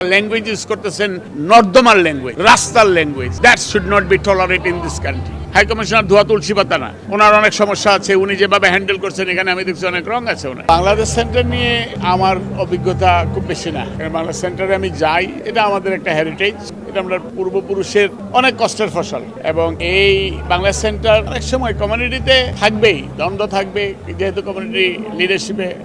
Language use করতেছেন নর্দমার language, রাস্তার language. That should not be tolerate in this country. High commissioner ধোয়া তুলসী পাতা না, ওনার অনেক সমস্যা আছে, উনি যেভাবে হ্যান্ডেল করছেন এখানে আমি দেখছি অনেক রং আছে ওনার। বাংলাদেশ সেন্টার নিয়ে আমার অভিজ্ঞতা খুব বেশি না, কারণ বাংলাদেশ সেন্টারে আমি যাই, এটা আমাদের একটা হেরিটেজ, এটা আমরা পূর্বপুরুষের অনেক কষ্টের ফসল। এবং এই বাংলাদেশ সেন্টার অনেক সময় কমিউনিটিতে থাকবেই, দ্বন্দ্ব থাকবে, যেহেতু কমিউনিটি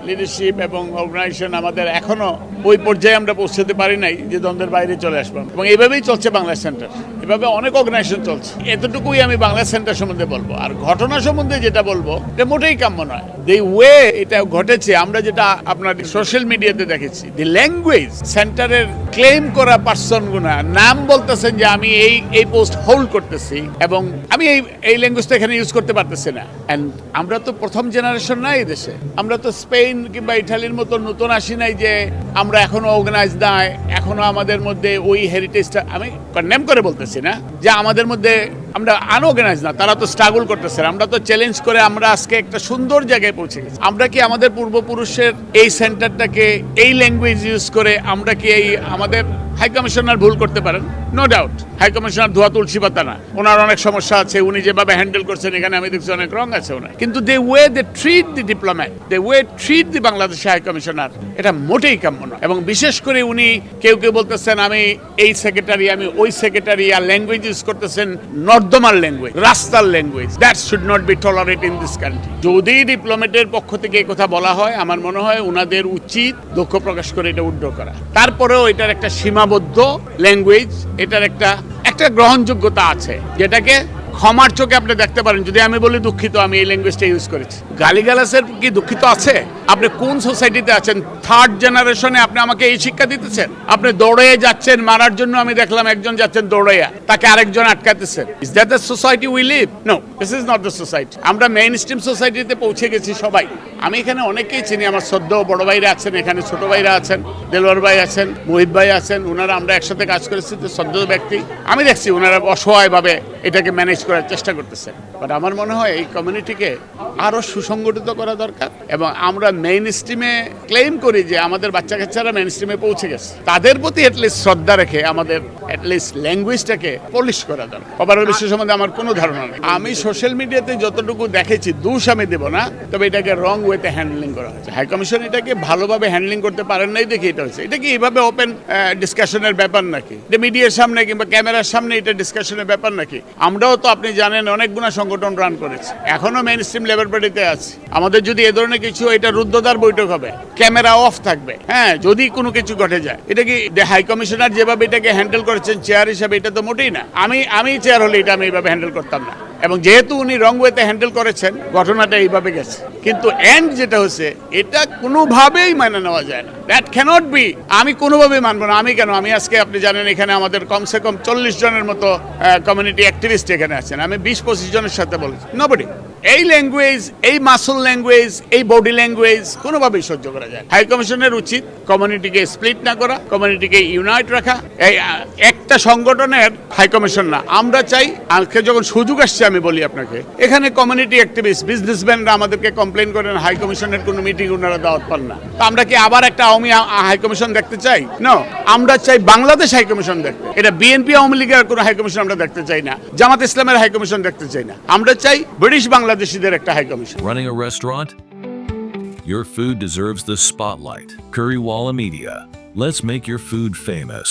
লিডারশিপ এবং অর্গানাইজেশন আমাদের এখনো ওই পর্যায়ে আমরা পৌঁছতে পারি নাই যে দ্বন্দ্বের বাইরে চলে আসবো। এবং এইভাবেই চলছে বাংলাদেশ সেন্টার, এভাবে অনেক অর্গানাইজেশন চলছে। এতটুকুই আমি বাংলাদেশ সেন্টার সম্বন্ধে বলবো। আর ঘটনা সম্বন্ধে যেটা বলবো, এটা মোটেই কাম্য নয়। দি ওয়ে এটা ঘটেছে, আমরা যেটা আপনার সোশ্যাল মিডিয়াতে দেখেছি, দি ল্যাঙ্গুয়েজ সেন্টারের ক্লেম করা পার্সন গুনা নাম বলতেছেন যে আমি এই পোস্ট হোল্ড করতেছি এবং আমি এই ল্যাঙ্গুয়েজটা এখানে ইউজ করতে পারতেছি না। এন্ড আমরা তো প্রথম জেনারেশন নাই এই দেশে, আমরা তো স্পেন কিংবা ইটালির মতো নতুন আসি নাই যে আমরা এখনো অর্গানাইজ নাই, এখনো আমাদের মধ্যে ওই হেরিটেজটা, আমি কন্ডেম করে বলতেছি না যে আমাদের মধ্যে আমরা আনঅর্গানাইজ না, তারা তো স্ট্রাগল করতেছে, আমরা তো চ্যালেঞ্জ করে আমরা আজকে একটা সুন্দর জায়গায় পৌঁছে গেছি। আমরা কি আমাদের পূর্বপুরুষের এই সেন্টারটাকে এই ল্যাঙ্গুয়েজ ইউজ করে আমরা কি এই আমাদের হাই কমিশনার ভুল করতে পারেন? নো ডাউট, হাই কমিশনার ধোয়া তুলসী পাতা না, ওনার অনেক সমস্যা আছে, উনি যেভাবে হ্যান্ডেল করছেন এখানে আমি দেখছি অনেক রং আছে ওনার। কিন্তু the way they treat the diplomat, the way treat the Bangladeshi high commissioner, এটা মোটেই কাম্য নয়। এবং বিশেষ করে উনি কেউ বলতেছেন আমি এই সেক্রেটারি, আমি ওই সেক্রেটারি, আর ল্যাঙ্গুয়েজ ইউজ করতেছেন নর্দমার ল্যাঙ্গুয়েজ, রাস্তার language. That should not be tolerate in this country. যদি ডিপ্লোম্যাটের পক্ষ থেকে এই কথা বলা হয়, আমার মনে হয় ওনাদের উচিত দুঃখ প্রকাশ করে এটা উইথড্র করা। তারপরেও এটার একটা সীমাবদ্ধ ল্যাঙ্গুয়েজ, এটার একটা গ্রহণযোগ্যতা আছে, যেটাকে ক্ষমার চোখে আপনি দেখতে পারেন। যদি আমি বলি দুঃখিত, আমি এই ল্যাঙ্গুয়েজটা ইউজ করেছি, গালিগালাসের কি দুঃখিত আছে? আপনি কোন সোসাইটিতে আছেন? থার্ড জেনারেশনে আপনি আমাকে এই শিক্ষা দিতেছেন? আপনি দৌড়ে যাচ্ছেন মারার জন্য, আমি দেখলাম একজন যাচ্ছেন দৌড়াইয়া, তাকে আরেকজন আটকাতেছেন। Is that the society we live? No, this is not the society. আমরা মেইন স্ট্রিম সোসাইটিতে পৌঁছে গেছি সবাই। আমি এখানে অনেকেই চিনি, আমার সদ্য বড় ভাইরা আছেন, এখানে ছোট ভাইরা আছেন, দেলোয়ার ভাই আছেন, মুহিব ভাই আছেন, ওনারা আমরা একসাথে কাজ করেছি, সদ্য ব্যক্তি। আমি দেখছি ওনারা অসহায়ভাবে এটাকে ম্যানেজ করার চেষ্টা করতেছেন। বাট আমার মনে হয় এই কমিউনিটিকে আরো সুসংগঠিত করা দরকার। এবং আমরা মেইন স্ট্রিমে ক্লেম করি যে আমাদের বাচ্চা কাচ্চারা মেইন স্ট্রিমে পৌঁছে গেছে, তাদের প্রতি অ্যাটলিস্ট শ্রদ্ধা রেখে আমাদের অ্যাটলিস্ট ল্যাঙ্গুয়েজটাকে পলিশ করা দরকার। খবরের বিষয় সম্বন্ধে আমার কোনো ধারণা নেই। আমি সোশ্যাল মিডিয়াতে যতটুকু দেখেছি, দোষ আমি দেব না, তবে এটাকে রং ওয়েতে হ্যান্ডলিং করা হয়েছে। হাই কমিশন এটাকে ভালোভাবে হ্যান্ডলিং করতে পারেন নাই দেখে এটা হয়েছে। এটা কি এইভাবে ওপেন ডিসকাশনের ব্যাপার নাকি? এটা মিডিয়ার সামনে কিংবা ক্যামেরার সামনে এটা ডিসকাশনের ব্যাপার নাকি? আমরাও তো আপনি জানেন অনেকগুলো সংগঠন রান করেছি, এখনো মেইন স্ট্রিম লেভেলবাড়িতে আছে। আমাদের যদি এ ধরনের কিছু, এটা রুদ্ধদ্বার বৈঠক হবে, ক্যামেরা অফ থাকবে, হ্যাঁ, যদি কোনো কিছু ঘটে যায়। এটা কি হাই কমিশনার যেভাবে এটাকে হ্যান্ডেল করেছেন চেয়ার হিসাবে, এটা তো মোটেই না। আমি চেয়ার হলে এটা আমি এইভাবে হ্যান্ডেল করতাম না। এবং যেহেতু উনি রং ওয়েতে হ্যান্ডেল করেছেন, ঘটনাটা এইভাবে গেছে। কিন্তু এন্ড যেটা হচ্ছে, এটা কোনোভাবেই মেনে নেওয়া যায় না। That cannot be. আমি কোনোভাবেই মানবো না। আমি কেন? আমি আজকে আপনি জানেন এখানে আমাদের কমসে কম 40 জনের মতো কমিউনিটি অ্যাক্টিভিস্ট এখানে আছেন। আমি 20-25 জনের সাথে বলেছি, নোবডি। এই ল্যাঙ্গুয়েজ, এই মাসল ল্যাঙ্গুয়েজ, এই বডি ল্যাঙ্গুয়েজ কোনোভাবেই সহ্য করা যায়। হাই কমিশনের উচিত কমিউনিটিকে স্প্লিট না করা, কমিউনিটিকে ইউনাইট রাখা। এই একটা সংগঠনের হাই কমিশন না। আমরা চাই, আজকে যখন সুযোগ আসছে, আমি বলি আপনাকে, এখানে কমিউনিটি অ্যাক্টিভিস্ট, বিজনেসম্যানরা আমাদেরকে কমপ্লেন করেন হাই কমিশনের কোনো মিটিং ওনারা দাওয়াত পান না। তো আমরা কি আবার একটা আওয়ামী হাই কমিশন দেখতে চাই? নো, আমরা চাই বাংলাদেশ হাই কমিশন দেখতে। এটা বিএনপি আওয়ামী লীগের কোনো হাই কমিশন আমরা দেখতে চাই না, জামাত ইসলামের হাই কমিশন দেখতে চাই না। আমরা চাই ব্রিটিশ বাংলাদেশিদের একটা high commission. Running a restaurant? Your food deserves the spotlight. Currywalla Media. Let's make your food famous.